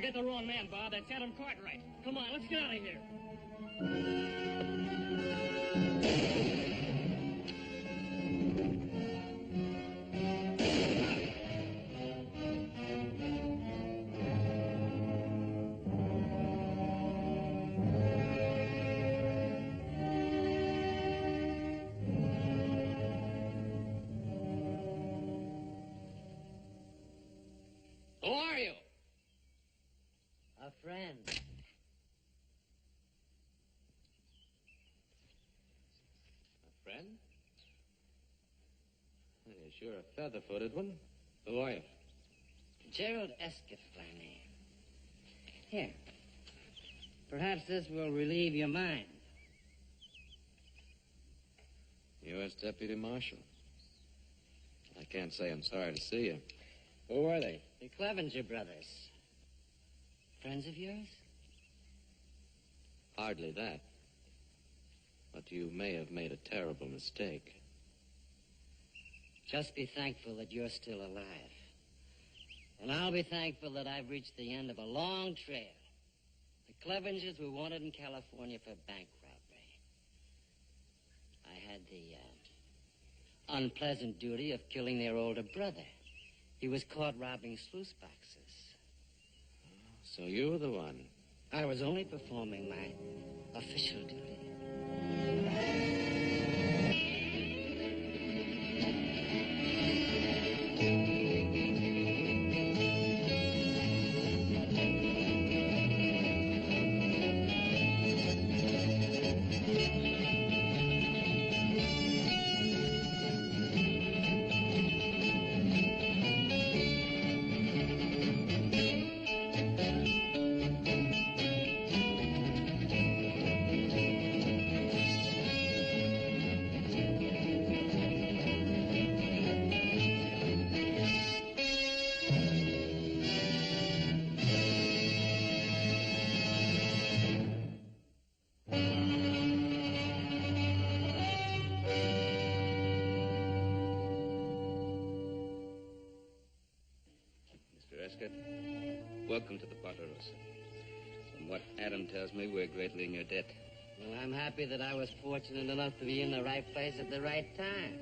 got the wrong man, Bob. That's Adam Cartwright. Come on, let's get out of here. Who are you? A friend. A friend? Well, you're sure a feather-footed one. Who are you? Gerald Escott, my name. Here. Perhaps this will relieve your mind. U.S. Deputy Marshal. I can't say I'm sorry to see you. Who are they? The Clevenger brothers. Friends of yours? Hardly that. But you may have made a terrible mistake. Just be thankful that you're still alive. And I'll be thankful that I've reached the end of a long trail. The Clevengers were wanted in California for bank robbery. I had the unpleasant duty of killing their older brother. He was caught robbing sluice boxes. So you were the one. I was only performing my official duty. Welcome to the Ponderosa. From what Adam tells me, we're greatly in your debt. Well, I'm happy that I was fortunate enough to be in the right place at the right time.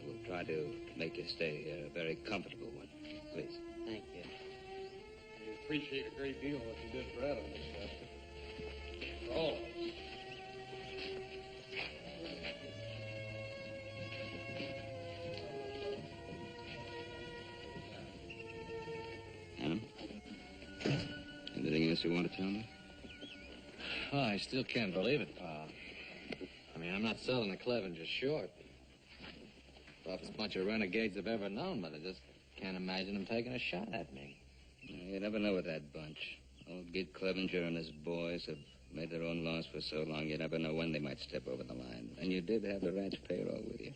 We'll try to make your stay here a very comfortable one. Please. Thank you. We appreciate a great deal what you did for Adam, Mr. Escott. For all of us. Adam? Anything else you want to tell me? Oh, I still can't believe it, Pa. I mean, I'm not selling the Clevengers short. Toughest bunch of renegades I've ever known, but I just can't imagine them taking a shot at me. You never know with that bunch. Old Gid Clevenger and his boys have made their own laws for so long, you never know when they might step over the line. And you did have the ranch payroll with you.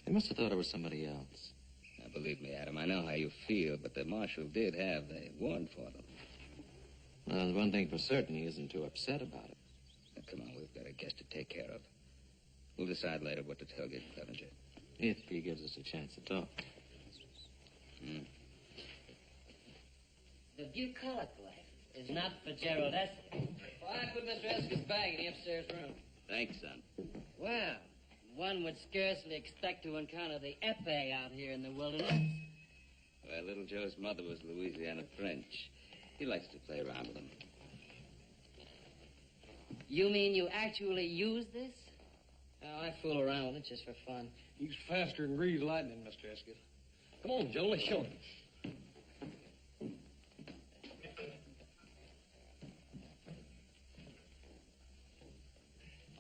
They must have thought it was somebody else. Now, believe me, Adam, I know how you feel, but the marshal did have a warrant for them. Well, there's one thing for certain, he isn't too upset about it. Now, come on, we've got a guest to take care of. We'll decide later what to tell Gid Clevenger. If he gives us a chance to talk. The bucolic life is not for Gerald Escott. Well, I put Mr. Escott's bag in the upstairs room. Thanks, son. Well, one would scarcely expect to encounter the épée out here in the wilderness. Well, little Joe's mother was Louisiana French. He likes to play around with them. You mean you actually use this? Oh, I fool around with it just for fun. He's faster than greased lightning, Mr. Escott. Come on, Joe, let's show him.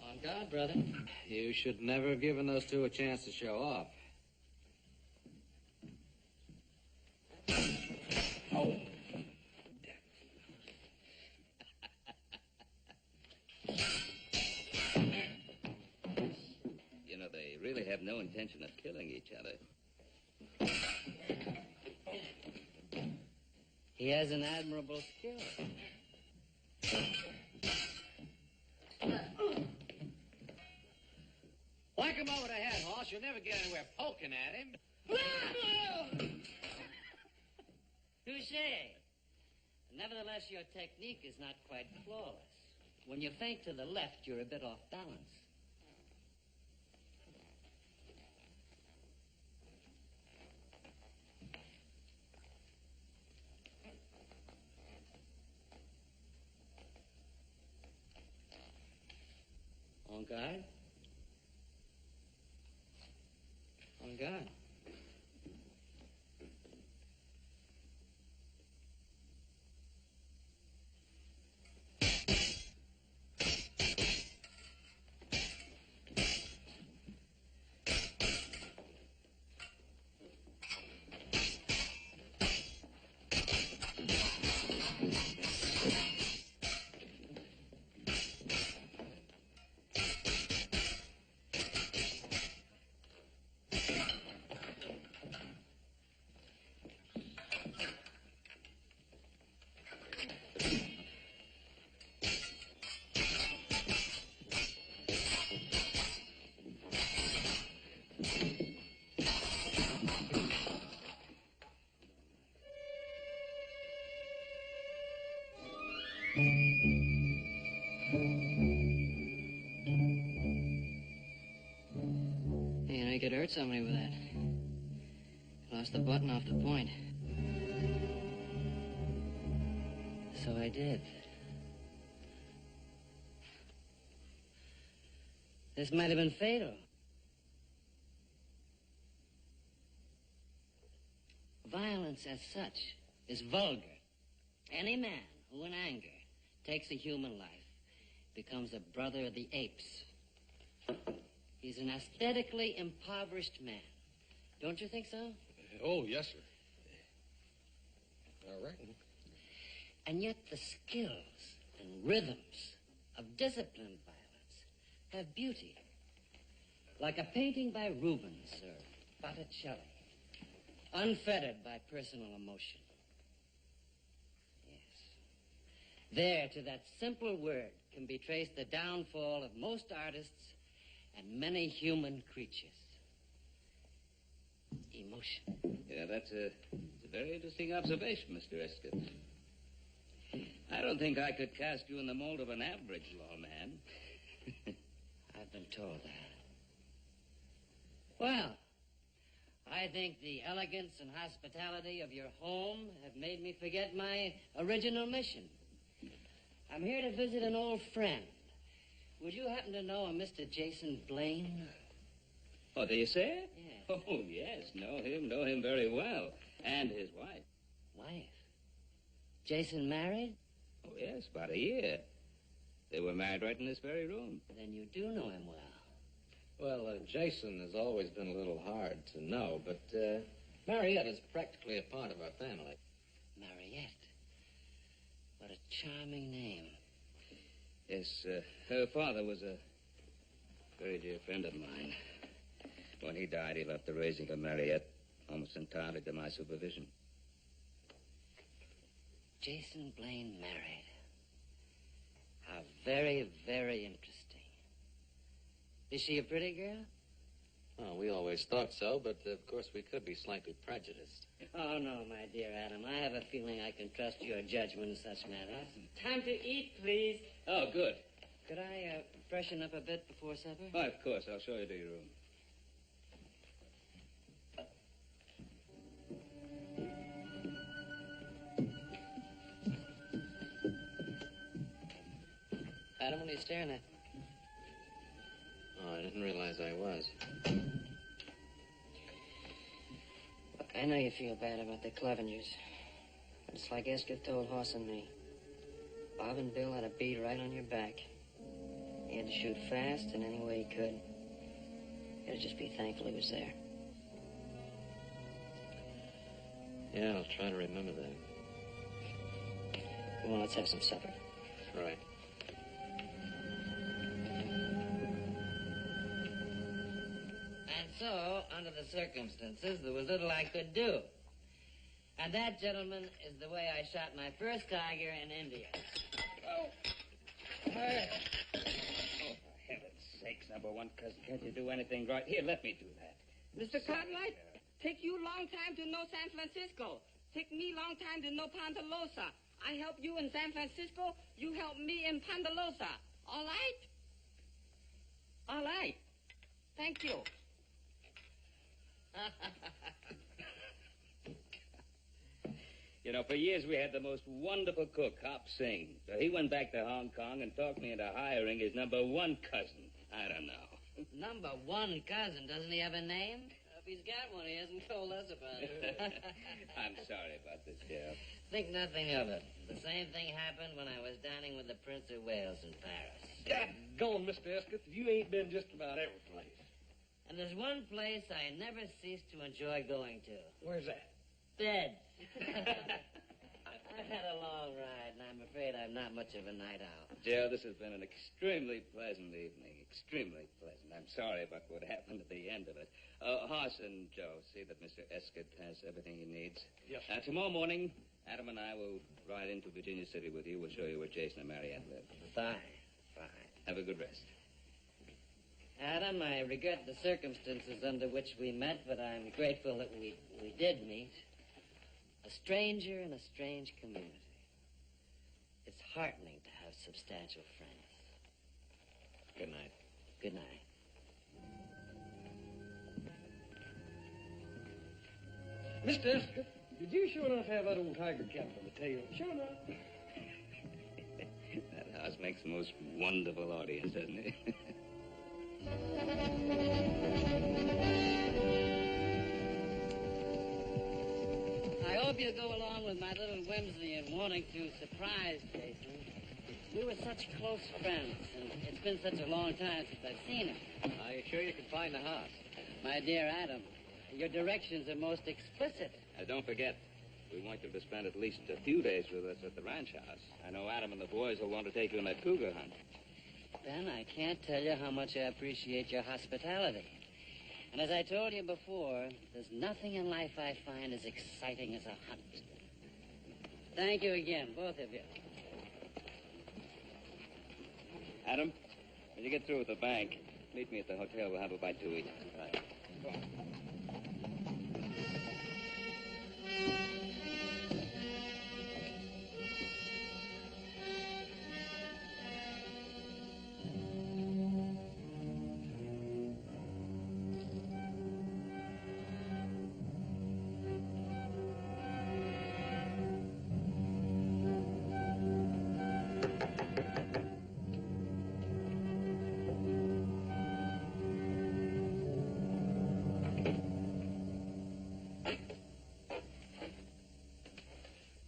On guard, brother. You should never have given those two a chance to show off. Oh. You know, they really have no intention of killing each other. He has an admirable skill. Whack him over the head, Hoss. You'll never get anywhere poking at him. Touche. Nevertheless, your technique is not quite flawless. When you feint to the left, you're a bit off balance. On guard. On guard. You know, you could hurt somebody with that. Lost the button off the point. So I did. This might have been fatal. Violence as such is vulgar. Any man who in anger takes a human life becomes a brother of the apes. He's an aesthetically impoverished man. Don't you think so? Oh, yes, sir. All right. And yet the skills and rhythms of disciplined violence have beauty. Like a painting by Rubens or Botticelli, unfettered by personal emotion. Yes. There, to that simple word, can be traced the downfall of most artists and many human creatures. Emotion. Yeah, that's a very interesting observation, Mr. Escott. I don't think I could cast you in the mold of an average lawman. I've been told that. Well, I think the elegance and hospitality of your home have made me forget my original mission. I'm here to visit an old friend. Would you happen to know a Mr. Jason Blaine? Oh, do you say? Yes. Oh, yes. Know him very well. And his wife. Wife? Jason married? Oh, yes, about a year. They were married right in this very room. Then you do know him well. Well, Jason has always been a little hard to know, but Mariette is practically a part of our family. Mariette. What a charming name. Yes, her father was a very dear friend of mine. When he died, he left the raising of Mariette almost entirely to my supervision. Jason Blaine married. How very, very interesting. Is she a pretty girl? Well, we always thought so, but of course we could be slightly prejudiced. Oh, no, my dear Adam. I have a feeling I can trust your judgment in such matters. Time to eat, please. Oh, good. Could I freshen up a bit before supper? Oh, of course. I'll show you to your room. Adam, what are you staring at? Oh, I didn't realize I was. Look, I know you feel bad about the Clevengers. But it's like Escott told Hoss and me. Bob and Bill had a bead right on your back. He had to shoot fast in any way he could. You had to just be thankful he was there. Yeah, I'll try to remember that. Come on, let's have some supper. Right. And so, under the circumstances, there was little I could do. And that, gentlemen, is the way I shot my first tiger in India. Oh, for heaven's sakes, number one, cousin, can't you do anything right? Here, let me do that. Mr. Cartwright, take you long time to know San Francisco. Take me long time to know Ponderosa. I help you in San Francisco, you help me in Ponderosa. All right? All right. Thank you. You know, for years we had the most wonderful cook, Hop Singh. So he went back to Hong Kong and talked me into hiring his number one cousin. I don't know. Number one cousin, doesn't he have a name? If he's got one, he hasn't told us about it. I'm sorry about this, Gerald. Think nothing of it. The same thing happened when I was dining with the Prince of Wales in Paris. Daggone, Mr. Escott, you ain't been just about every place. And there's one place I never cease to enjoy going to. Where's that? Bed. I've had a long ride, and I'm afraid I'm not much of a night owl. Gerald, this has been an extremely pleasant evening. Extremely pleasant. I'm sorry about what happened at the end of it. Hoss and Joe, see that Mr. Escott has everything he needs. Yes. Tomorrow morning, Adam and I will ride into Virginia City with you. We'll show you where Jason and Mariette live. Fine. Have a good rest. Adam, I regret the circumstances under which we met, but I'm grateful that we did meet. A stranger in a strange community. It's heartening to have substantial friends. Good night. Good night. Mr. Escott, did you sure enough have that old tiger cat for the tail? Sure enough. That house makes the most wonderful audience, doesn't it? I hope you'll go along with my little whimsy in wanting to surprise Jason. We were such close friends, and it's been such a long time since I've seen him. Are you sure you can find the house? My dear Adam, your directions are most explicit. Don't forget, we want you to spend at least a few days with us at the ranch house. I know Adam and the boys will want to take you on that cougar hunt. Ben, I can't tell you how much I appreciate your hospitality. And as I told you before, there's nothing in life I find as exciting as a hunt. Thank you again, both of you. Adam, when you get through with the bank, meet me at the hotel. We'll have a bite to eat. Right. Go on.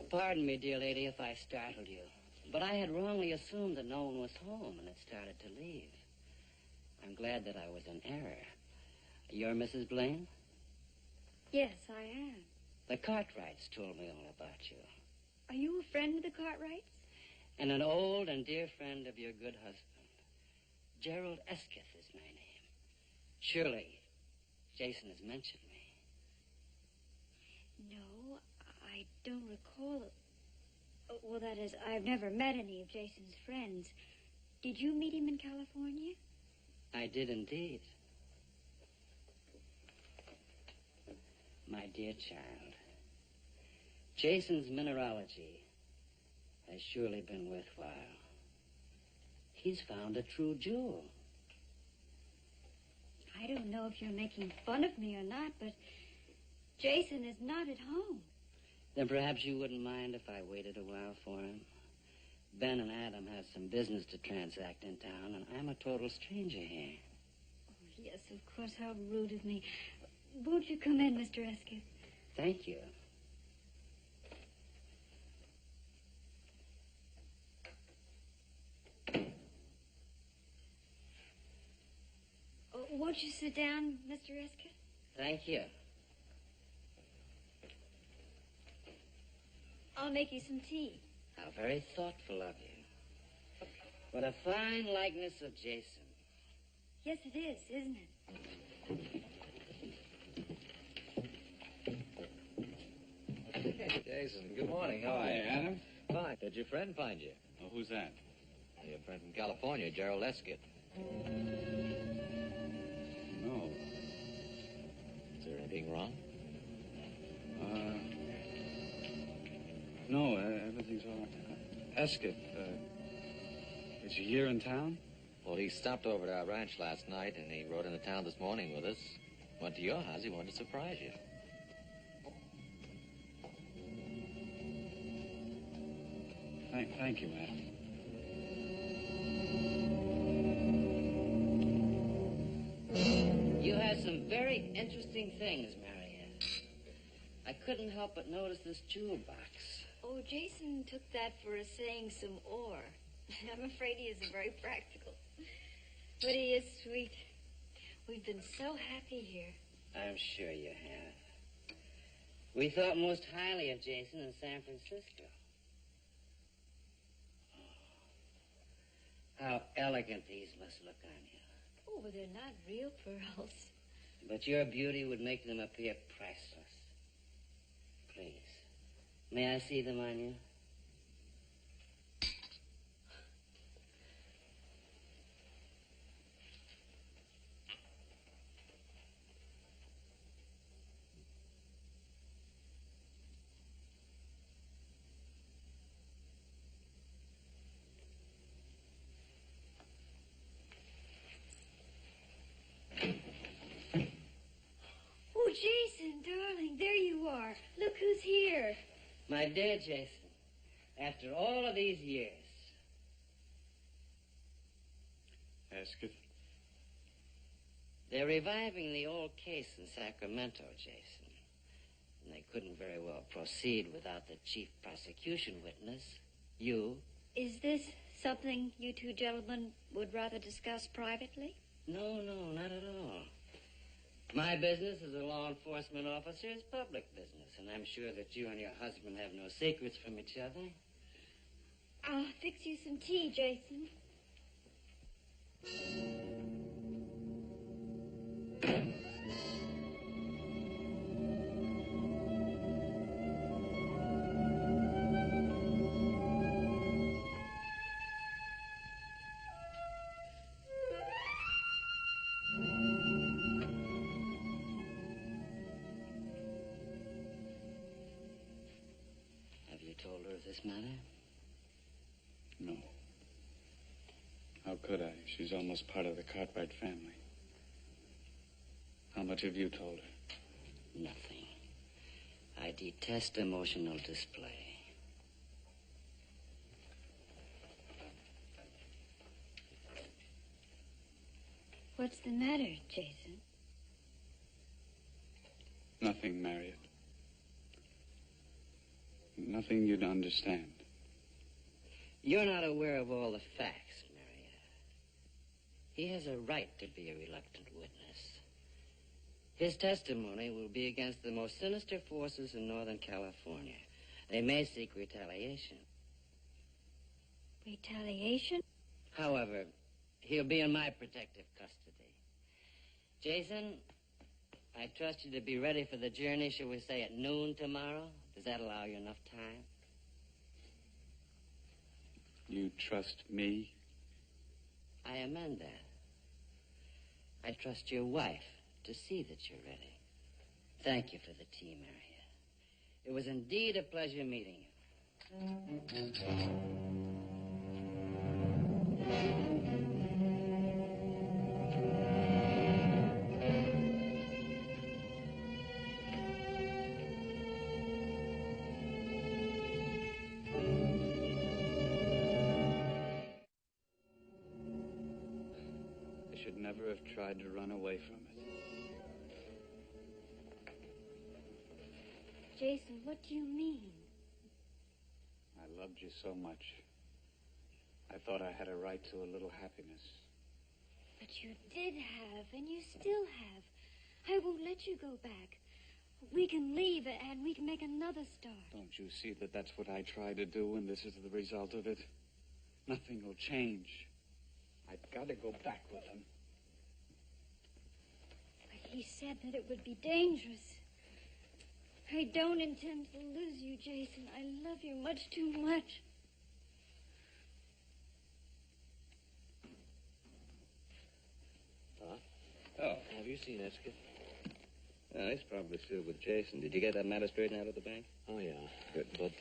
Pardon me, dear lady, if I startled you. But I had wrongly assumed that no one was home and had started to leave. I'm glad that I was in error. You're Mrs. Blaine? Yes, I am. The Cartwrights told me all about you. Are you a friend of the Cartwrights? And an old and dear friend of your good husband. Gerald Escott is my name. Surely, Jason has mentioned me. No, I don't recall. Well, that is, I've never met any of Jason's friends. Did you meet him in California? I did indeed. My dear child, Jason's mineralogy has surely been worthwhile. He's found a true jewel. I don't know if you're making fun of me or not, but Jason is not at home. Then perhaps you wouldn't mind if I waited a while for him. Ben and Adam have some business to transact in town, and I'm a total stranger here. Oh, yes, of course. How rude of me. Won't you come in, Mr. Escott? Thank you. Won't you sit down, Mr. Escott? Thank you. I'll make you some tea. How very thoughtful of you. What a fine likeness of Jason. Yes, it is, isn't it? Jason, good morning. How are you? Hi, Adam. Fine. Did your friend find you? Oh, who's that? Your friend from California, Gerald Escott. No. Is there anything wrong? No, everything's all Escott, is he here in town? Well, he stopped over at our ranch last night, and he rode into town this morning with us. Went to your house. He wanted to surprise you. Thank you, Matt. You had some very interesting things, Marianne. I couldn't help but notice this jewel box. Oh, Jason took that for saying some ore. I'm afraid he isn't very practical. But he is sweet. We've been so happy here. I'm sure you have. We thought most highly of Jason in San Francisco. Oh, how elegant these must look on you. Oh, but they're not real pearls. But your beauty would make them appear priceless. Please, may I see them on you? Oh, Jason, darling, there you are. Look who's here. My dear Jason, after all of these years. Escott? They're reviving the old case in Sacramento, Jason. And they couldn't very well proceed without the chief prosecution witness, you. Is this something you two gentlemen would rather discuss privately? No, not at all. My business as a law enforcement officer is public business, and I'm sure that you and your husband have no secrets from each other. I'll fix you some tea, Jason. Have you told her of this matter? No. How could I? She's almost part of the Cartwright family. How much have you told her? Nothing. I detest emotional display. What's the matter, Jason? Nothing, Marriott. Nothing you'd understand. You're not aware of all the facts, Marietta. He has a right to be a reluctant witness. His testimony will be against the most sinister forces in Northern California. They may seek retaliation. Retaliation? However, he'll be in my protective custody. Jason, I trust you to be ready for the journey, shall we say, at noon tomorrow? Does that allow you enough time? You trust me? I amend that. I trust your wife to see that you're ready. Thank you for the tea, Marietta. It was indeed a pleasure meeting you. I should never have tried to run away from it. Jason, what do you mean? I loved you so much. I thought I had a right to a little happiness. But you did have, and you still have. I won't let you go back. We can leave, and we can make another start. Don't you see that that's what I try to do, and this is the result of it? Nothing will change. I've got to go back with him. But he said that it would be dangerous. I don't intend to lose you, Jason. I love you much too much. Huh? Oh. Have you seen Escott? He's probably still with Jason. Did you get that matter straightened out of the bank? Oh, yeah. Good. But,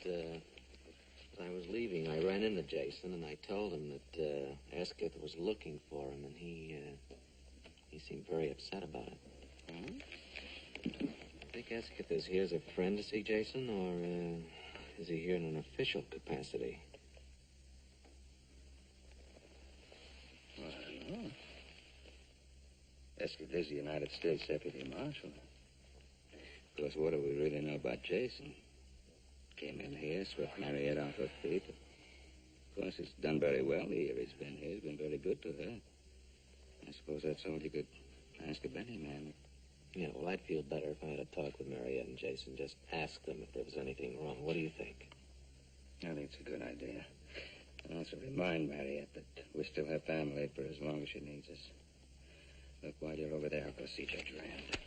I was leaving, I ran into Jason, and I told him that Esketh was looking for him, and he seemed very upset about it. I think Esketh is here as a friend to see Jason, or is he here in an official capacity? Well, I don't know. Esketh is the United States Deputy Marshal. Of course, what do we really know about Jason? Came in here, swept Mariette off her feet. Of course, he's done very well the year he's been here. He's been very good to her. I suppose that's all you could ask of any man. Yeah, well, I'd feel better if I had a talk with Mariette and Jason. Just ask them if there was anything wrong. What do you think? I think it's a good idea. And also remind Mariette that we still have family for as long as she needs us. Look, while you're over there, I'll go see Judge Rand.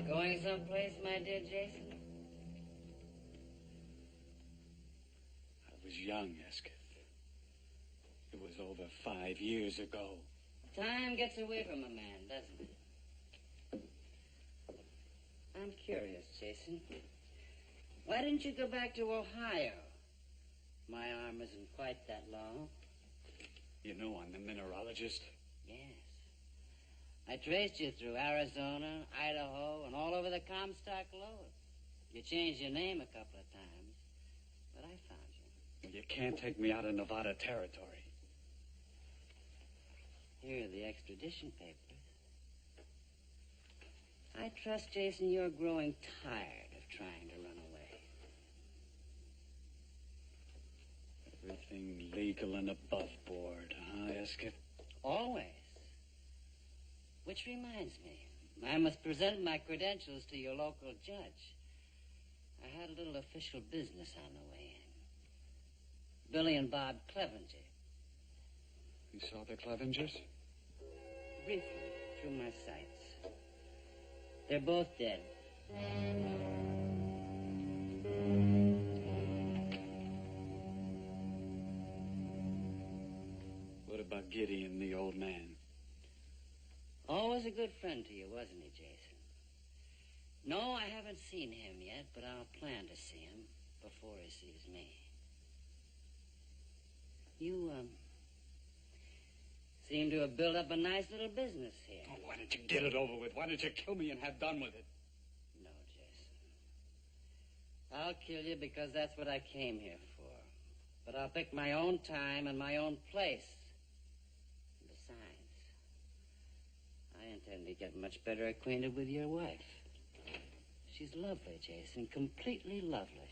Going someplace, my dear Jason? I was young, Esketh. It was over 5 years ago. Time gets away from a man, doesn't it? I'm curious, Jason. Why didn't you go back to Ohio? My arm isn't quite that long. You know I'm a mineralogist. Yes. I traced you through Arizona, Idaho, and all over the Comstock Lode. You changed your name a couple of times, but I found you. You can't take me out of Nevada territory. Here are the extradition papers. I trust, Jason, you're growing tired of trying to run away. Everything legal and above board, huh, Esketh? Always. Which reminds me, I must present my credentials to your local judge. I had a little official business on the way in. Billy and Bob Clevenger. You saw the Clevengers? Briefly, through my sights. They're both dead. What about Gideon, the old man? Always a good friend to you, wasn't he, Jason? No, I haven't seen him yet, but I'll plan to see him before he sees me. You, seem to have built up a nice little business here. Oh, why don't you get it over with? Why don't you kill me and have done with it? No, Jason. I'll kill you because that's what I came here for. But I'll pick my own time and my own place. Besides, I intend to get much better acquainted with your wife. She's lovely, Jason, completely lovely.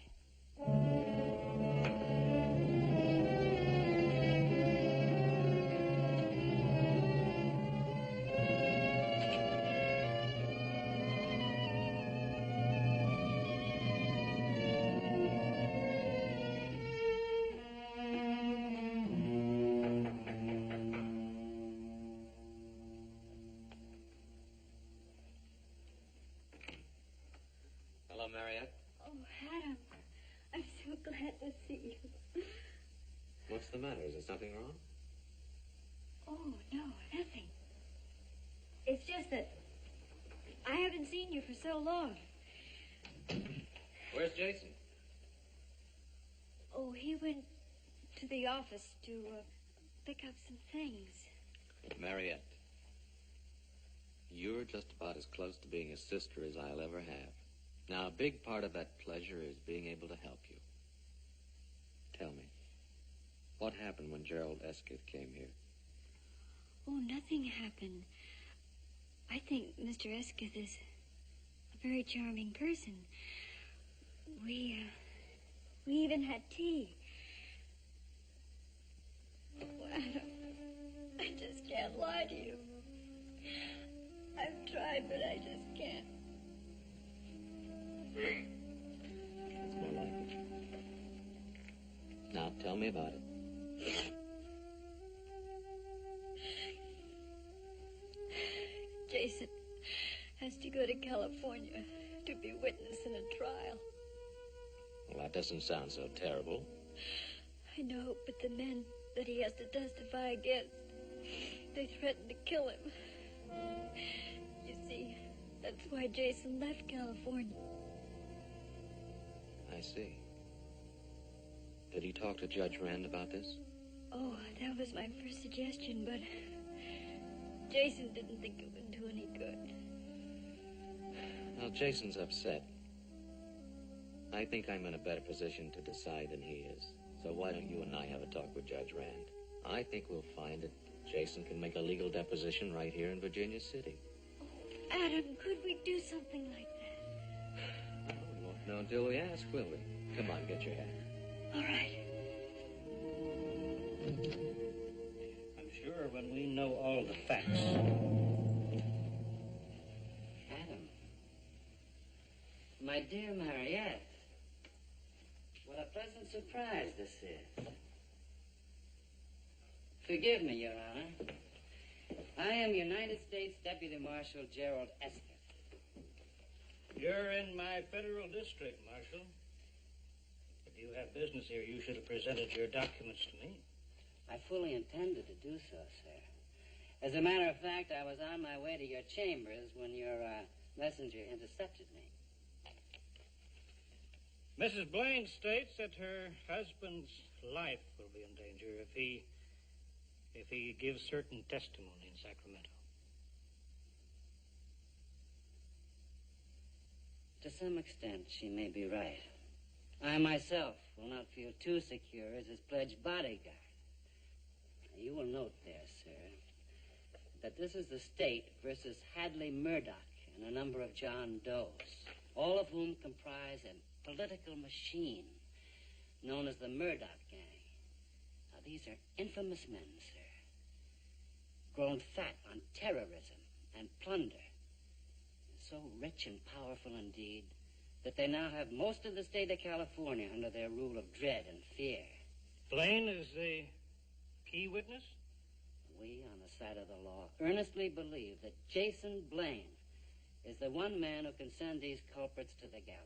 Hello, Mariette. Oh, Adam, I'm so glad to see you. What's the matter? Is there something wrong? Oh, no, nothing. It's just that I haven't seen you for so long. Where's Jason? Oh, he went to the office to pick up some things. Mariette, you're just about as close to being a sister as I'll ever have. Now, a big part of that pleasure is being able to help you. Tell me, what happened when Gerald Esketh came here? Oh, nothing happened. I think Mr. Esketh is a very charming person. We even had tea. Oh, Adam, I just can't lie to you. I've tried, but I just can't. That's more like it. Now, tell me about it. Jason has to go to California to be witness in a trial. Well, that doesn't sound so terrible. I know, but the men that he has to testify against, they threatened to kill him. You see, that's why Jason left California. I see. Did he talk to Judge Rand about this? Oh, that was my first suggestion, but Jason didn't think it would do any good. Well, Jason's upset. I think I'm in a better position to decide than he is. So why don't you and I have a talk with Judge Rand? I think we'll find that Jason can make a legal deposition right here in Virginia City. Oh, Adam, could we do something like that? Oh, we won't know until we ask, will we? Come on, get your hat. All right. I'm sure when we know all the facts. Adam. My dear Mariette. What a pleasant surprise this is. Forgive me, Your Honor. I am United States Deputy Marshal Gerald Escott. You're in my federal district, Marshal. If you have business here, you should have presented your documents to me. I fully intended to do so, sir. As a matter of fact, I was on my way to your chambers when your messenger intercepted me. Mrs. Blaine states that her husband's life will be in danger if he gives certain testimony in Sacramento. To some extent, she may be right. I myself will not feel too secure as his pledged bodyguard. You will note there, sir, that this is the state versus Hadley Murdoch and a number of John Does, all of whom comprise a political machine known as the Murdoch Gang. Now, these are infamous men, sir, grown fat on terrorism and plunder, so rich and powerful indeed that they now have most of the state of California under their rule of dread and fear. Blaine is the key witness? We, on the side of the law, earnestly believe that Jason Blaine is the one man who can send these culprits to the gallows.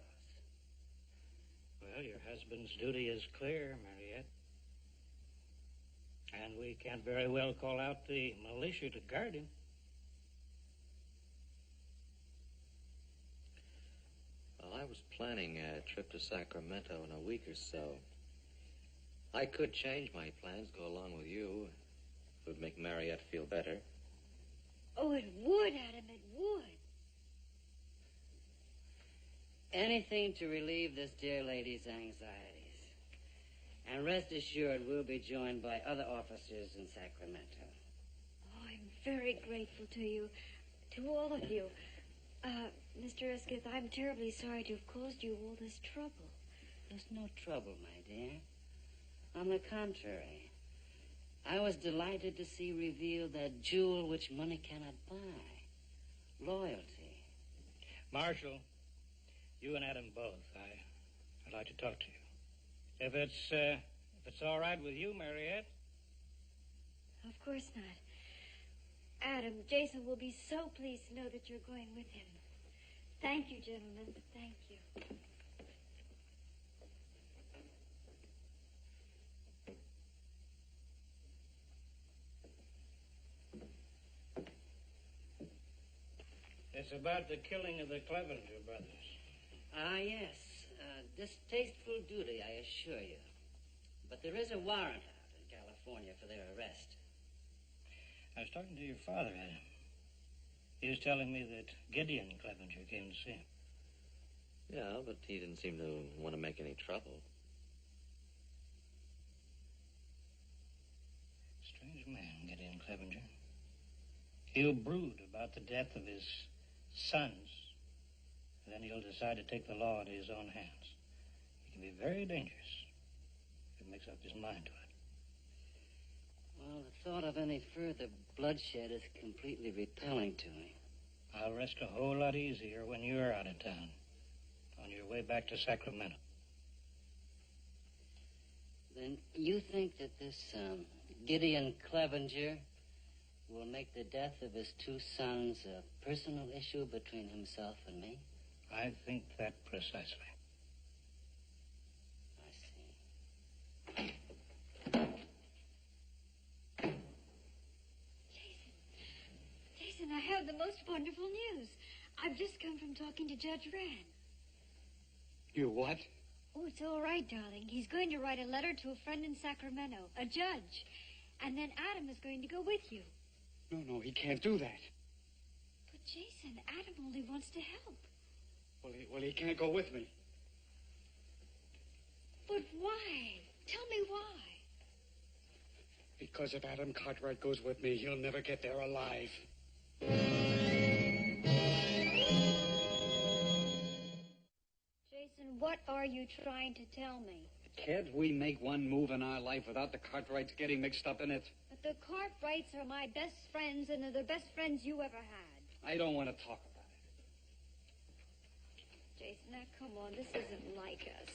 Well, your husband's duty is clear, Mariette. And we can't very well call out the militia to guard him. Well, I was planning a trip to Sacramento in a week or so. I could change my plans, go along with you. It would make Mariette feel better. Oh, it would, Adam, it would. Anything to relieve this dear lady's anxieties. And rest assured, we'll be joined by other officers in Sacramento. Oh, I'm very grateful to you, to all of you. Mr. Escott, I'm terribly sorry to have caused you all this trouble. There's no trouble, my dear. On the contrary, I was delighted to see revealed that jewel which money cannot buy. Loyalty. Marshal, you and Adam both, I'd like to talk to you. If it's all right with you, Mariette. Of course not. Adam, Jason will be so pleased to know that you're going with him. Thank you, gentlemen. Thank you. It's about the killing of the Clevenger brothers. Ah, yes. Distasteful duty, I assure you. But there is a warrant out in California for their arrest. I was talking to your father, Adam. He was telling me that Gideon Clevenger came to see him. Yeah, but he didn't seem to want to make any trouble. Strange man, Gideon Clevenger. He'll brood about the death of his sons, and then he'll decide to take the law into his own hands. He can be very dangerous if he makes up his mind to it. Well, the thought of any further bloodshed is completely repelling to me. I'll rest a whole lot easier when you're out of town, on your way back to Sacramento. Then you think that this Gideon Clevenger will make the death of his two sons a personal issue between himself and me? I think that precisely. I see. have the most wonderful news. I've just come from talking to Judge Rand. You what? Oh, it's all right, darling. He's going to write a letter to a friend in Sacramento, a judge. And then Adam is going to go with you. No, he can't do that. But, Jason, Adam only wants to help. Well, he can't go with me. But why? Tell me why. Because if Adam Cartwright goes with me, he'll never get there alive. Jason, what are you trying to tell me? Can't we make one move in our life without the Cartwrights getting mixed up in it? But the Cartwrights are my best friends, and they're the best friends you ever had. I don't want to talk about it. Jason, now come on. This isn't like us.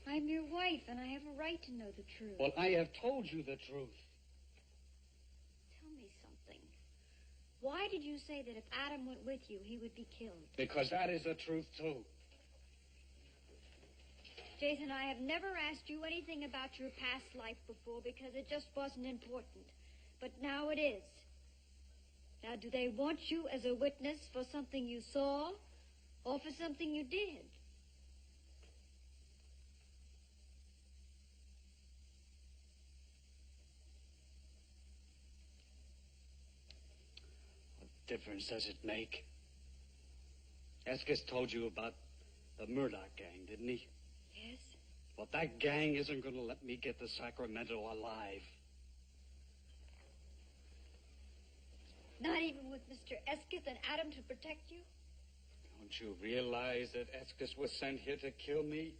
I'm your wife, and I have a right to know the truth. Well, I have told you the truth. Tell me something. Why did you say that if Adam went with you, he would be killed? Because that is the truth, too. Jason, I have never asked you anything about your past life before because it just wasn't important. But now it is. Now, do they want you as a witness for something you saw or for something you did? What difference does it make? Eskis told you about the Murdoch gang, didn't he? Yes. Well, that gang isn't going to let me get to Sacramento alive. Not even with Mr. Eskith and Adam to protect you? Don't you realize that Eskis was sent here to kill me?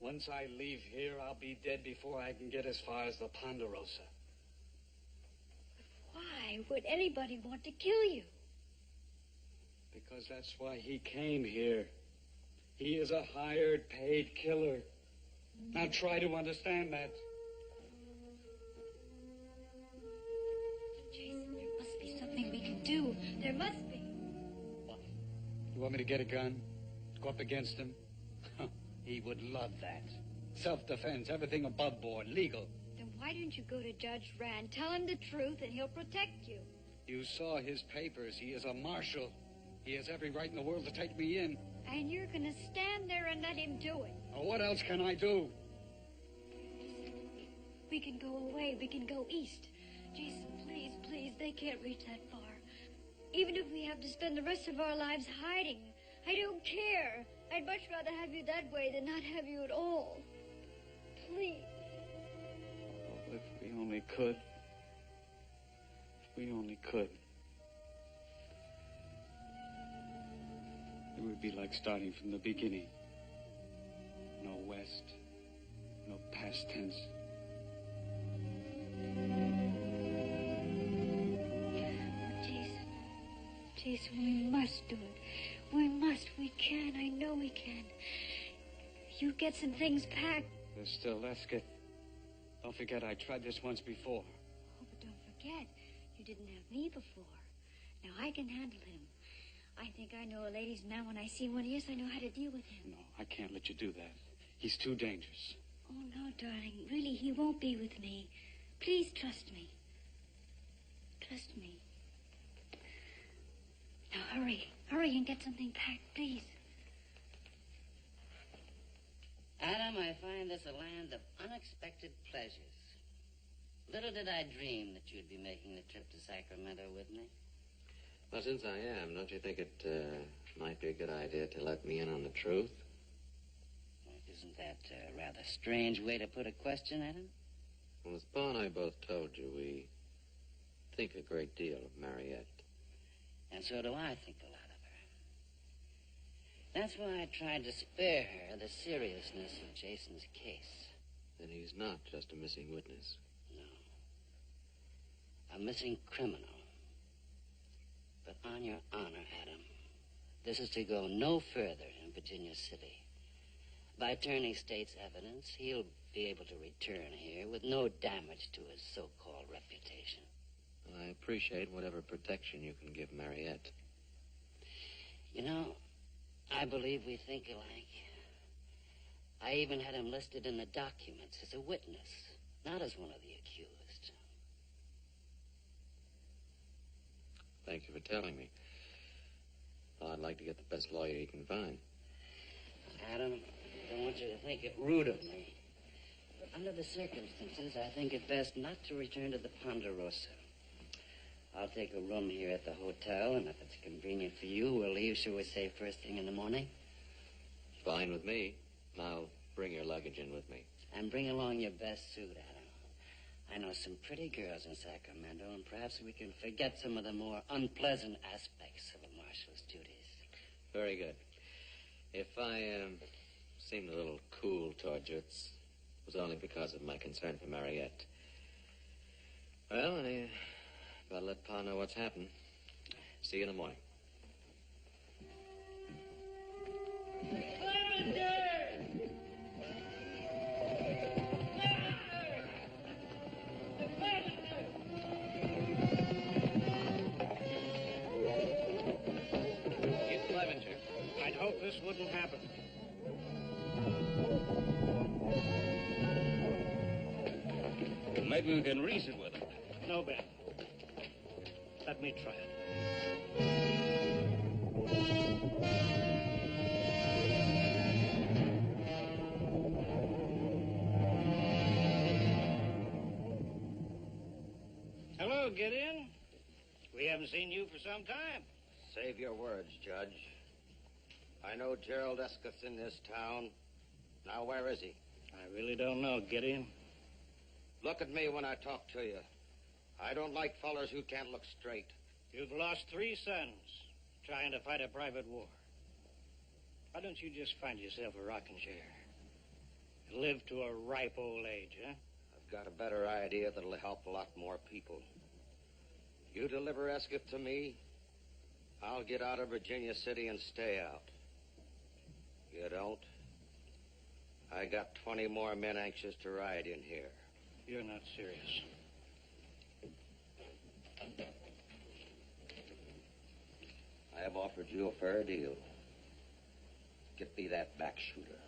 Once I leave here, I'll be dead before I can get as far as the Ponderosa. Why would anybody want to kill you? Because that's why he came here. He is a hired, paid killer. Now try to understand that. Jason, there must be something we can do. There must be. What? You want me to get a gun? Go up against him? He would love that. Self-defense, everything above board, legal. Then why don't you go to Judge Rand? Tell him the truth and he'll protect you. You saw his papers. He is a marshal. He has every right in the world to take me in. And you're going to stand there and let him do it. Well, what else can I do? We can go away. We can go east. Jason, please, please, they can't reach that far. Even if we have to spend the rest of our lives hiding, I don't care. I'd much rather have you that way than not have you at all. Please. Oh, if we only could. If we only could. It would be like starting from the beginning. No west, no past tense. Jason, we must do it. We must. We can. I know we can. You get some things packed. There's still Eskith. Don't forget, I tried this once before. Oh, but don't forget, you didn't have me before. Now I can handle him. I think I know a lady's man when I see one. Yes, I know how to deal with him. No, I can't let you do that. He's too dangerous. Oh, no, darling. Really, he won't be with me. Please trust me. Trust me. Now, hurry. Hurry and get something packed, please. Adam, I find this a land of unexpected pleasures. Little did I dream that you'd be making the trip to Sacramento with me. Well, since I am, don't you think it might be a good idea to let me in on the truth? Isn't that a rather strange way to put a question, Adam? Well, as Pa and I both told you, we think a great deal of Mariette. And so do I think a lot of her. That's why I tried to spare her the seriousness of Jason's case. Then he's not just a missing witness. No. A missing criminal. But on your honor, Adam, this is to go no further in Virginia City. By turning state's evidence, he'll be able to return here with no damage to his so-called reputation. Well, I appreciate whatever protection you can give Mariette. You know, I believe we think alike. I even had him listed in the documents as a witness, not as one of the accused. Thank you for telling me. Well, I'd like to get the best lawyer you can find. Adam, I don't want you to think it rude of me. But under the circumstances, I think it best not to return to the Ponderosa. I'll take a room here at the hotel, and if it's convenient for you, we'll leave, shall we say, first thing in the morning? Fine with me. Now, bring your luggage in with me. And bring along your best suit, Adam. I know some pretty girls in Sacramento, and perhaps we can forget some of the more unpleasant aspects of a marshal's duties. Very good. If I seemed a little cool toward you, it was only because of my concern for Mariette. Well, I gotta let Pa know what's happened. See you in the morning. I'd hope this wouldn't happen. Maybe we can reason with him. No, Ben. Let me try it. Hello, Gideon. We haven't seen you for some time. Save your words, Judge. I know Gerald Escut's in this town. Now, where is he? I really don't know, Gideon. Look at me when I talk to you. I don't like fellers who can't look straight. You've lost 3 sons trying to fight a private war. Why don't you just find yourself a rocking chair? Live to a ripe old age, huh? I've got a better idea that'll help a lot more people. You deliver Escut to me, I'll get out of Virginia City and stay out. You don't? I got 20 more men anxious to ride in here. You're not serious. I have offered you a fair deal. Get me that back shooter.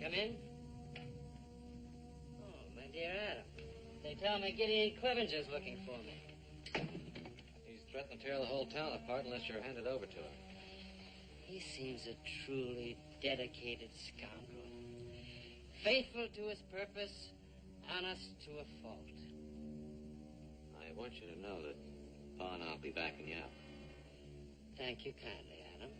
Come in. Oh, my dear Adam. They tell me Gideon Clevenger's looking for me. He's threatened to tear the whole town apart unless you're handed over to him. He seems a truly dedicated scoundrel. Faithful to his purpose, honest to a fault. I want you to know that Pa and I'll be backing you up. Thank you kindly, Adam.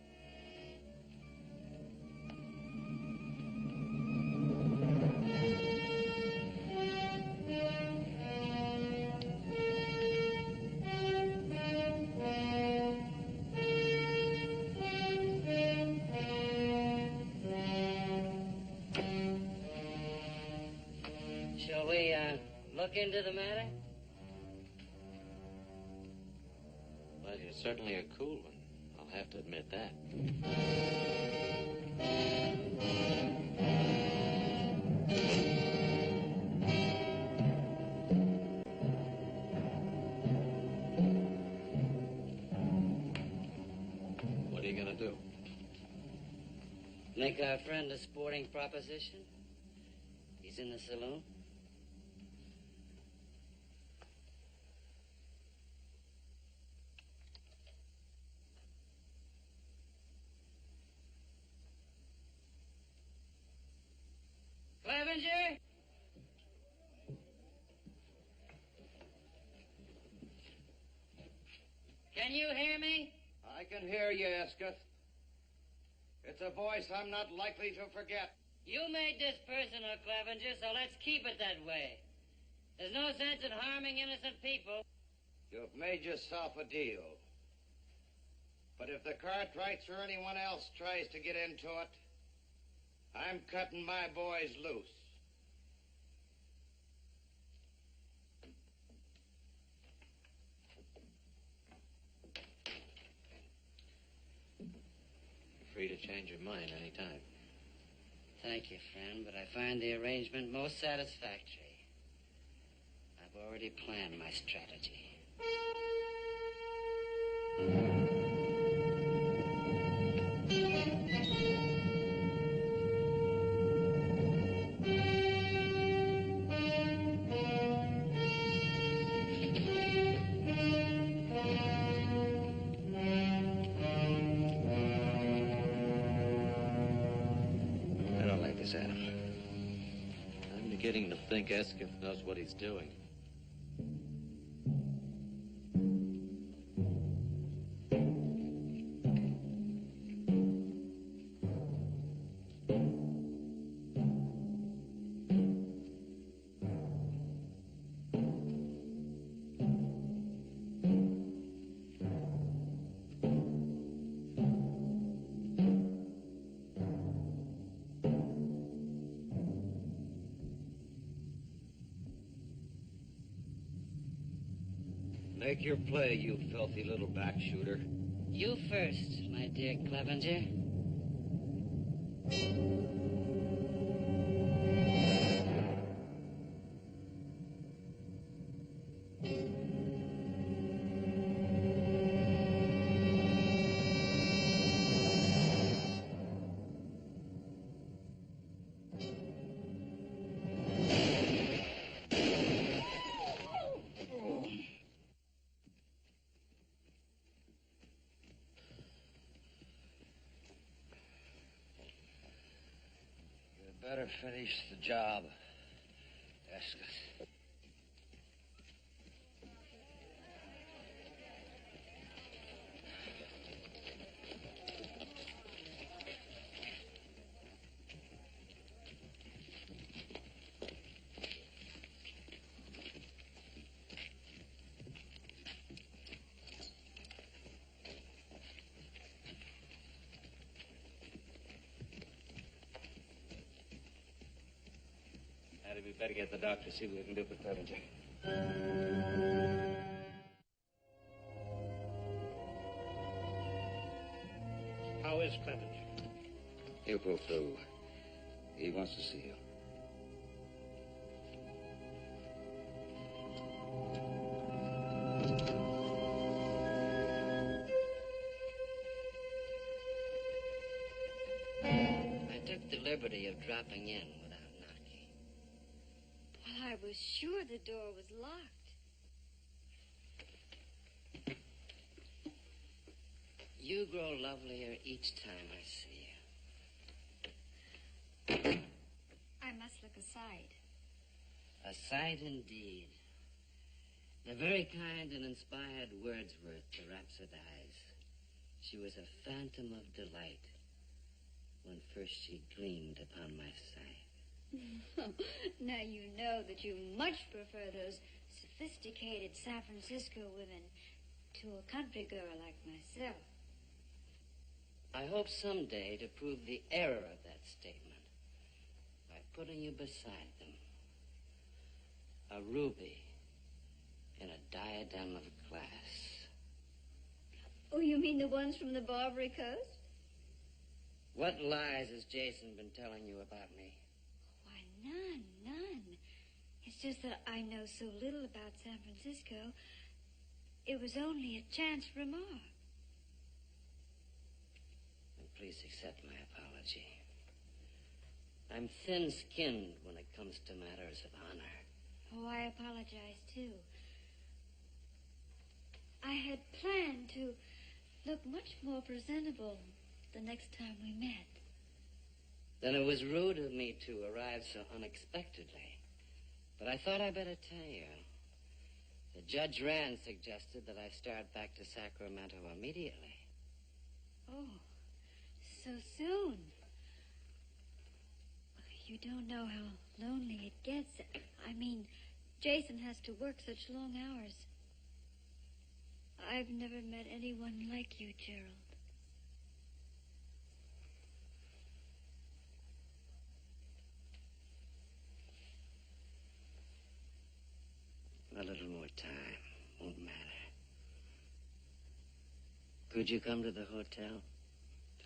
Shall we, look into the matter? Well, you're certainly a cool one. I'll have to admit that. What are you going to do? Make our friend a sporting proposition? He's in the saloon. Clevenger? Can you hear me? I can hear you, Escut. It's a voice I'm not likely to forget. You made this personal, Clevenger, so let's keep it that way. There's no sense in harming innocent people. You've made yourself a deal. But if the Cartwrights or anyone else tries to get into it, I'm cutting my boys loose. Free to change your mind any time. Thank you, friend, but I find the arrangement most satisfactory. I've already planned my strategy. beginning to think Esketh knows what he's doing. Make your play, you filthy little back shooter. You first, my dear Clevenger. Better finish the job, Esketh. We better get the doctor, see what we can do for Clevenger. How is Clevenger? He'll pull through. He wants to see you. I took the liberty of dropping in without knocking. Well, I was sure the door was locked. You grow lovelier each time I see you. I must look aside. A sight indeed. The very kind and inspired Wordsworth to rhapsodize. She was a phantom of delight when first she gleamed upon my sight. Now you know that you much prefer those sophisticated San Francisco women to a country girl like myself. I hope someday to prove the error of that statement by putting you beside them. A ruby in a diadem of glass. Oh, you mean the ones from the Barbary Coast? What lies has Jason been telling you about me? Why, none. It's just that I know so little about San Francisco. It was only a chance remark. And please accept my apology. I'm thin-skinned when it comes to matters of honor. Oh, I apologize, too. I had planned to look much more presentable the next time we met. Then it was rude of me to arrive so unexpectedly. But I thought I'd better tell you. The Judge Rand suggested that I start back to Sacramento immediately. Oh, so soon. You don't know how lonely it gets. I mean, Jason has to work such long hours. I've never met anyone like you, Gerald. A little more time won't matter. Could you come to the hotel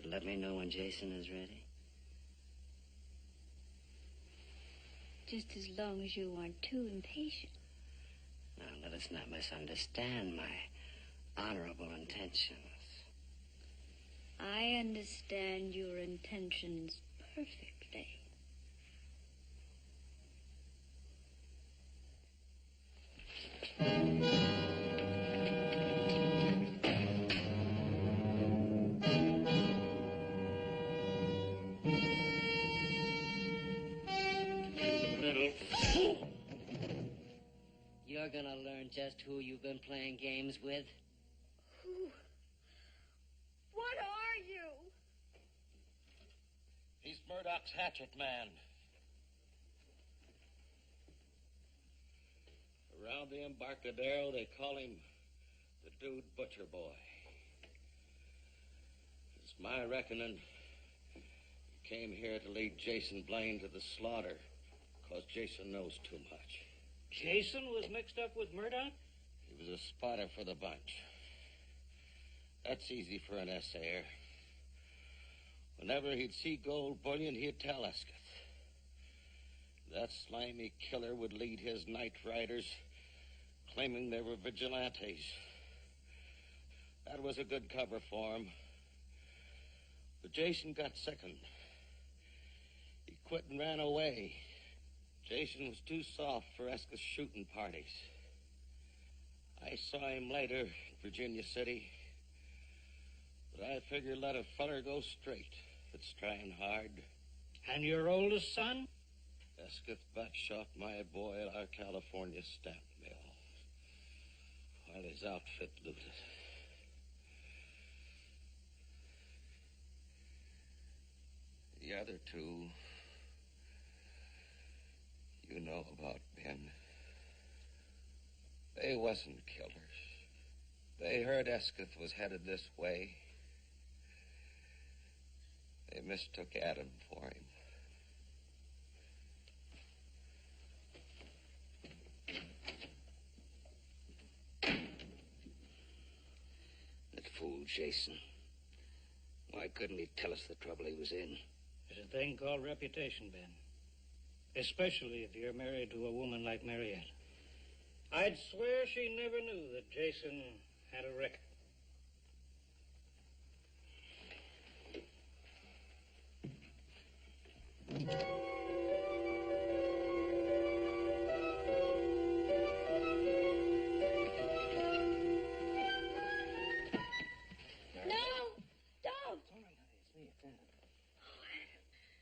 to let me know when Jason is ready? Just as long as you aren't too impatient. Now, let us not misunderstand my honorable intentions. I understand your intentions perfectly. little fool! You're gonna learn just who you've been playing games with. Who? What are you? He's Murdoch's hatchet man. Around the Embarcadero, they call him the Dude Butcher Boy. It's my reckoning he came here to lead Jason Blaine to the slaughter because Jason knows too much. Jason was mixed up with Murdoch? He was a spotter for the bunch. That's easy for an essayer. Whenever he'd see gold bullion, he'd tell Escott. That slimy killer would lead his night riders, claiming they were vigilantes. That was a good cover for him. But Jason got sickened. He quit and ran away. Jason was too soft for Esca's shooting parties. I saw him later in Virginia City. But I figure let a feller go straight if it's trying hard. And your oldest son? Escott shot my boy at our California stamp mill while his outfit looted. The other two, you know about Ben. They wasn't killers. They heard Escott was headed this way. They mistook Adam for him. That fool Jason. Why couldn't he tell us the trouble he was in? There's a thing called reputation, Ben. Especially if you're married to a woman like Mariette. I'd swear she never knew that Jason had a record.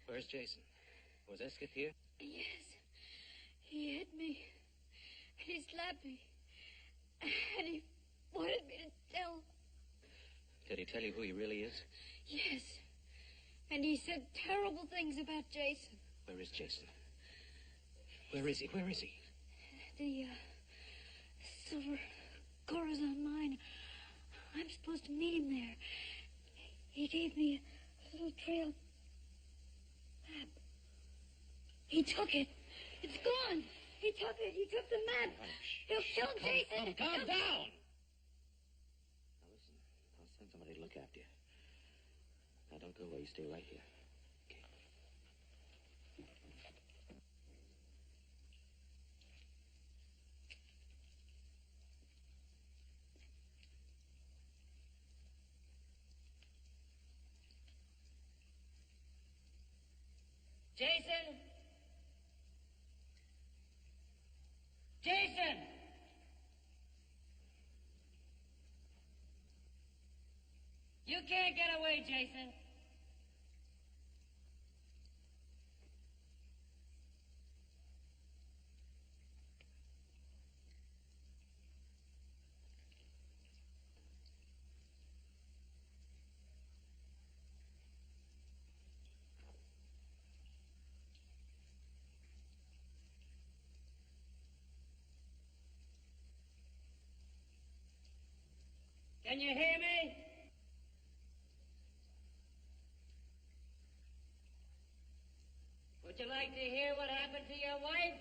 Where's Jason? Was Escott here? Yes. He hit me. He slapped me. And he wanted me to tell. Did he tell you who he really is? Yes. And he said terrible things about Jason. Where is Jason? Where is he? Where is he? The silver Corazon mine. I'm supposed to meet him there. He gave me a little trail map. He took it. It's gone. He took it. He took the map. He'll kill Jason. Calm down. Now listen, I'll send somebody to look after you. Now don't go away. You stay right here. Okay. Jason? Jason! You can't get away, Jason. Can you hear me? Would you like to hear what happened to your wife?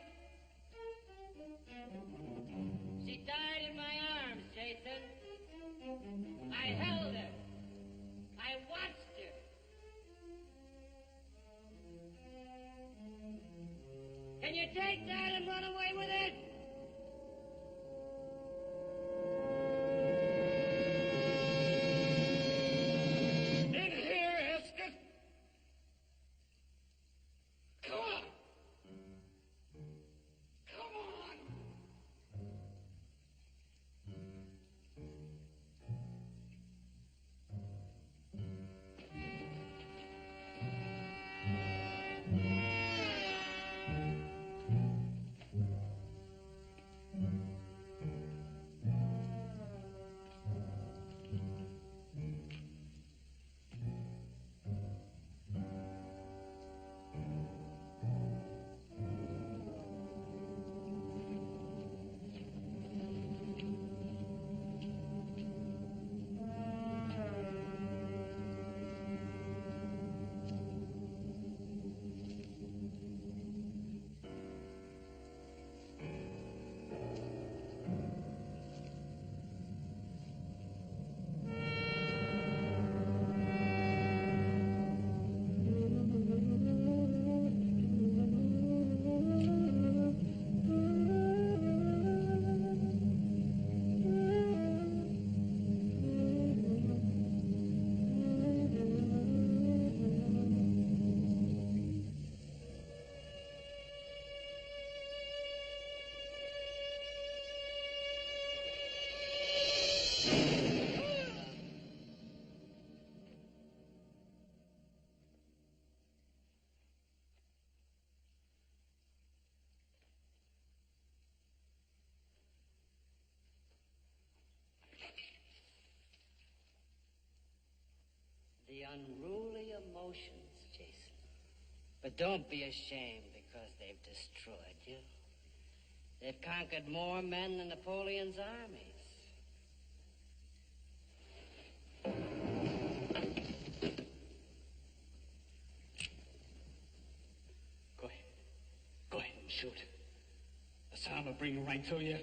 She died in my arms, Jason. I held her. I watched her. Can you take that and run away with it? unruly emotions, Jason. But don't be ashamed because they've destroyed you. They've conquered more men than Napoleon's armies. Go ahead. Go ahead and shoot. The sound will bring him right to you.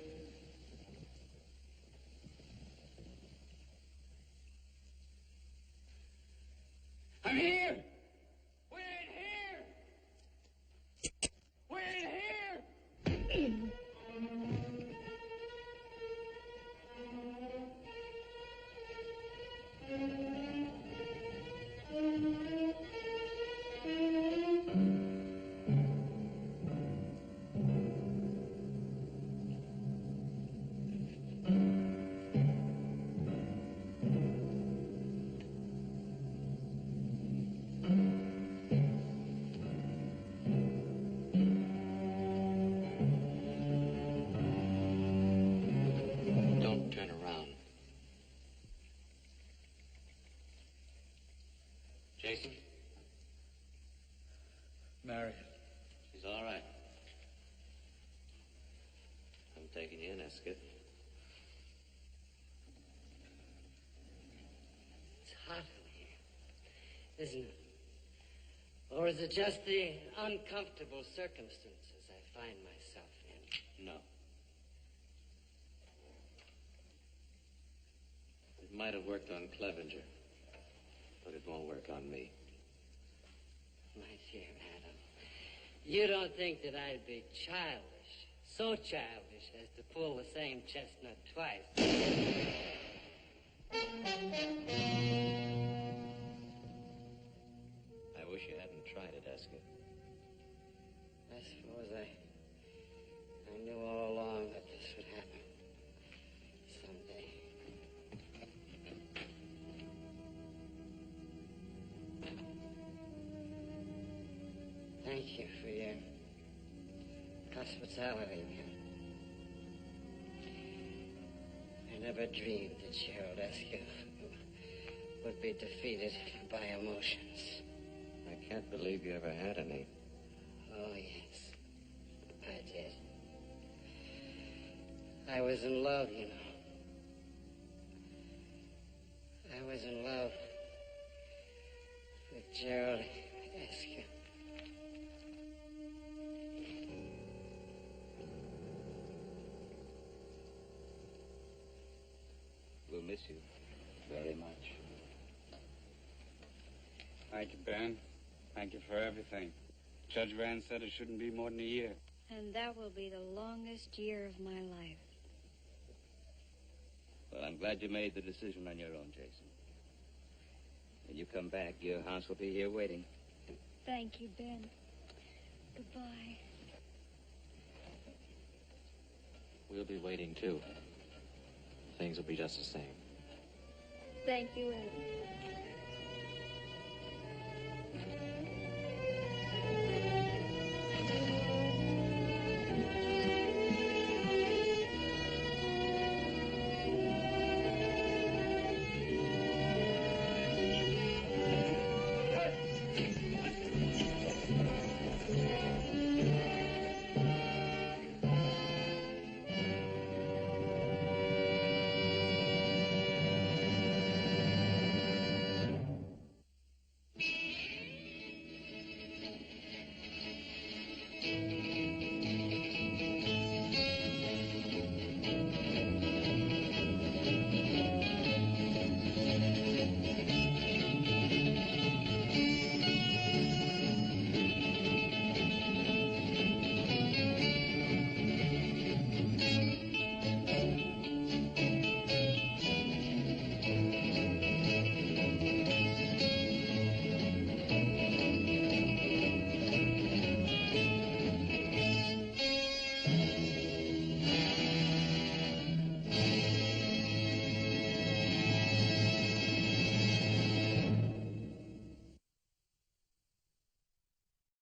I'm here! We're in here! We're in here! Don't turn around. Jason? Mary. She's all right. I'm taking you in, Escott. It's hot in here, isn't it? Or is it just the uncomfortable circumstances I find myself in? No. It might have worked on Clevenger, but it won't work on me. My dear Adam, you don't think that I'd be childish, so childish as to pull the same chestnut twice. I wish you hadn't tried it, Escott. I suppose I knew all along that this would happen. Someday. Thank you for your hospitality, man. I never dreamed that Gerald Eskew would be defeated by emotions. I can't believe you ever had any. Oh, yes, I did. I was in love, you know. I was in love with Gerald Eskew. We'll miss you very much. Thank you, Ben. Thank you for everything. Judge Van said it shouldn't be more than a year. And that will be the longest year of my life. Well, I'm glad you made the decision on your own, Jason. When you come back, your house will be here waiting. Thank you, Ben. Goodbye. We'll be waiting, too. Things will be just the same. Thank you, Ed.